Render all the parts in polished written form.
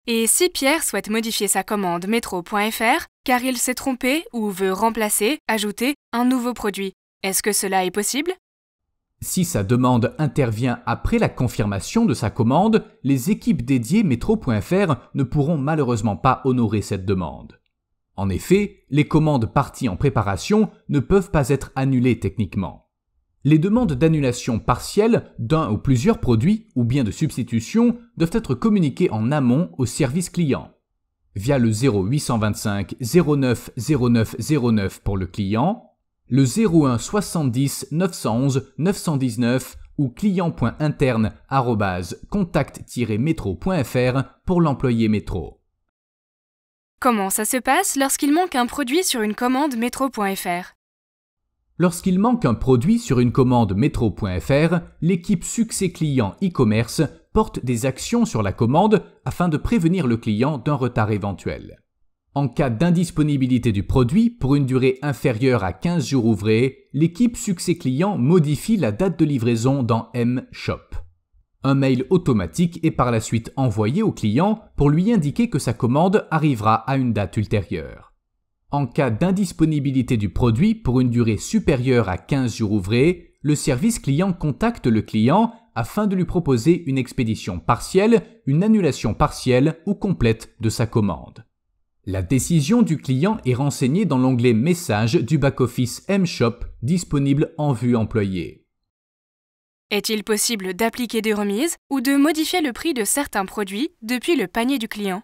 Et si Pierre souhaite modifier sa commande Metro.fr car il s'est trompé ou veut remplacer, ajouter un nouveau produit, est-ce que cela est possible? Si sa demande intervient après la confirmation de sa commande, les équipes dédiées Metro.fr ne pourront malheureusement pas honorer cette demande. En effet, les commandes parties en préparation ne peuvent pas être annulées techniquement. Les demandes d'annulation partielle d'un ou plusieurs produits ou bien de substitution doivent être communiquées en amont au service client. Via le 0825 09 09 09 pour le client, le 01 70 911 919 ou client.interne@contact-metro.fr pour l'employé Metro. Comment ça se passe lorsqu'il manque un produit sur une commande Metro.fr? Lorsqu'il manque un produit sur une commande Metro.fr, l'équipe succès client e-commerce porte des actions sur la commande afin de prévenir le client d'un retard éventuel. En cas d'indisponibilité du produit pour une durée inférieure à 15 jours ouvrés, l'équipe succès client modifie la date de livraison dans M-Shop. Un mail automatique est par la suite envoyé au client pour lui indiquer que sa commande arrivera à une date ultérieure. En cas d'indisponibilité du produit pour une durée supérieure à 15 jours ouvrés, le service client contacte le client afin de lui proposer une expédition partielle, une annulation partielle ou complète de sa commande. La décision du client est renseignée dans l'onglet Messages du back-office M-Shop disponible en vue employée. Est-il possible d'appliquer des remises ou de modifier le prix de certains produits depuis le panier du client?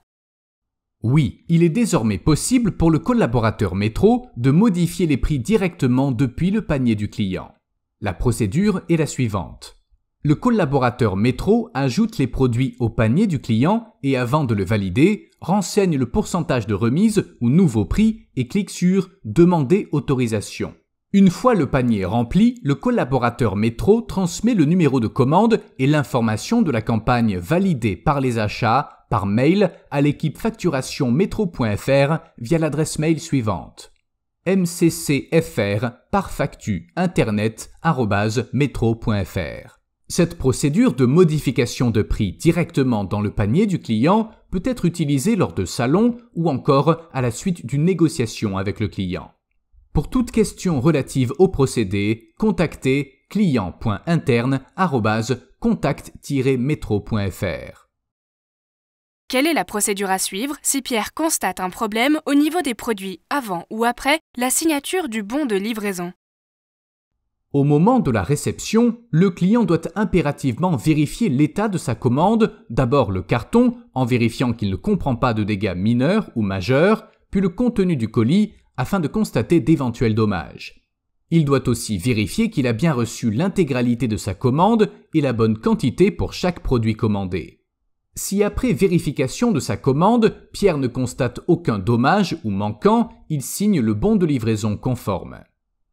Oui, il est désormais possible pour le collaborateur Metro de modifier les prix directement depuis le panier du client. La procédure est la suivante. Le collaborateur Metro ajoute les produits au panier du client et avant de le valider, renseigne le pourcentage de remise ou nouveau prix et clique sur « Demander autorisation ». Une fois le panier rempli, le collaborateur Metro transmet le numéro de commande et l'information de la campagne validée par les achats par mail à l'équipe facturation Metro.fr via l'adresse mail suivante: mccfr@metro.fr. Cette procédure de modification de prix directement dans le panier du client peut être utilisée lors de salons ou encore à la suite d'une négociation avec le client. Pour toute question relative au procédé, contactez client.interne@contact-metro.fr. Quelle est la procédure à suivre si Pierre constate un problème au niveau des produits avant ou après la signature du bon de livraison? Au moment de la réception, le client doit impérativement vérifier l'état de sa commande, d'abord le carton en vérifiant qu'il ne comprend pas de dégâts mineurs ou majeurs, puis le contenu du colis afin de constater d'éventuels dommages. Il doit aussi vérifier qu'il a bien reçu l'intégralité de sa commande et la bonne quantité pour chaque produit commandé. Si après vérification de sa commande, Pierre ne constate aucun dommage ou manquant, il signe le bon de livraison conforme.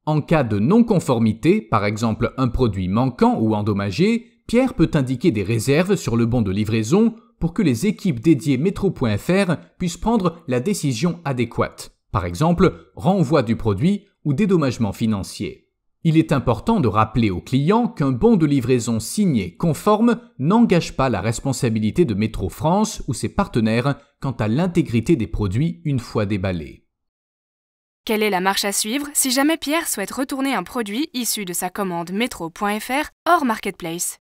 En cas de non-conformité, par exemple un produit manquant ou endommagé, Pierre peut indiquer des réserves sur le bon de livraison pour que les équipes dédiées Metro.fr puissent prendre la décision adéquate, par exemple renvoi du produit ou dédommagement financier. Il est important de rappeler au client qu'un bon de livraison signé conforme n'engage pas la responsabilité de Metro France ou ses partenaires quant à l'intégrité des produits une fois déballés. Quelle est la marche à suivre si jamais Pierre souhaite retourner un produit issu de sa commande Metro.fr hors Marketplace?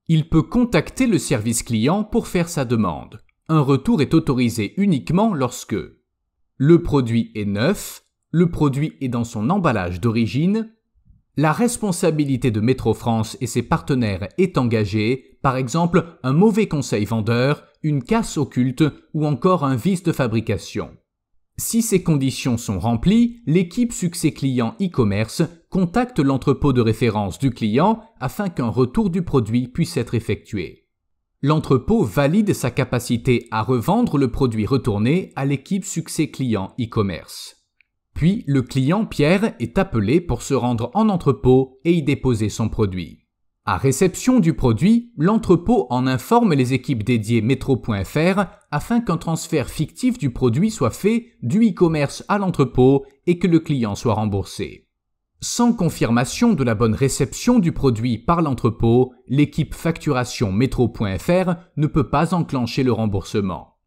Il peut contacter le service client pour faire sa demande. Un retour est autorisé uniquement lorsque le produit est neuf, le produit est dans son emballage d'origine, la responsabilité de Metro France et ses partenaires est engagée, par exemple un mauvais conseil vendeur, une casse occulte ou encore un vice de fabrication. Si ces conditions sont remplies, l'équipe succès client e-commerce contacte l'entrepôt de référence du client afin qu'un retour du produit puisse être effectué. L'entrepôt valide sa capacité à revendre le produit retourné à l'équipe succès client e-commerce. Puis, le client Pierre est appelé pour se rendre en entrepôt et y déposer son produit. À réception du produit, l'entrepôt en informe les équipes dédiées Metro.fr afin qu'un transfert fictif du produit soit fait du e-commerce à l'entrepôt et que le client soit remboursé. Sans confirmation de la bonne réception du produit par l'entrepôt, l'équipe facturation Metro.fr ne peut pas enclencher le remboursement.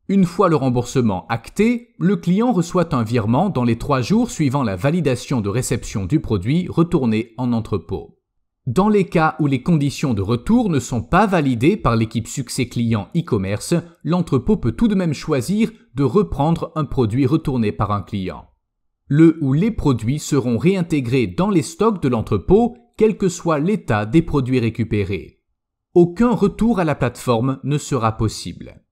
Une fois le remboursement acté, le client reçoit un virement dans les 3 jours suivant la validation de réception du produit retourné en entrepôt. Dans les cas où les conditions de retour ne sont pas validées par l'équipe succès client e-commerce, l'entrepôt peut tout de même choisir de reprendre un produit retourné par un client. Le ou les produits seront réintégrés dans les stocks de l'entrepôt, quel que soit l'état des produits récupérés. Aucun retour à la plateforme ne sera possible.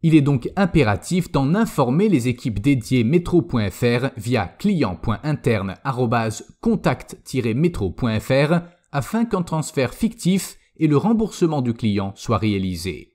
Il est donc impératif d'en informer les équipes dédiées Metro.fr via client.interne@contact-metro.fr afin qu'un transfert fictif et le remboursement du client soient réalisés.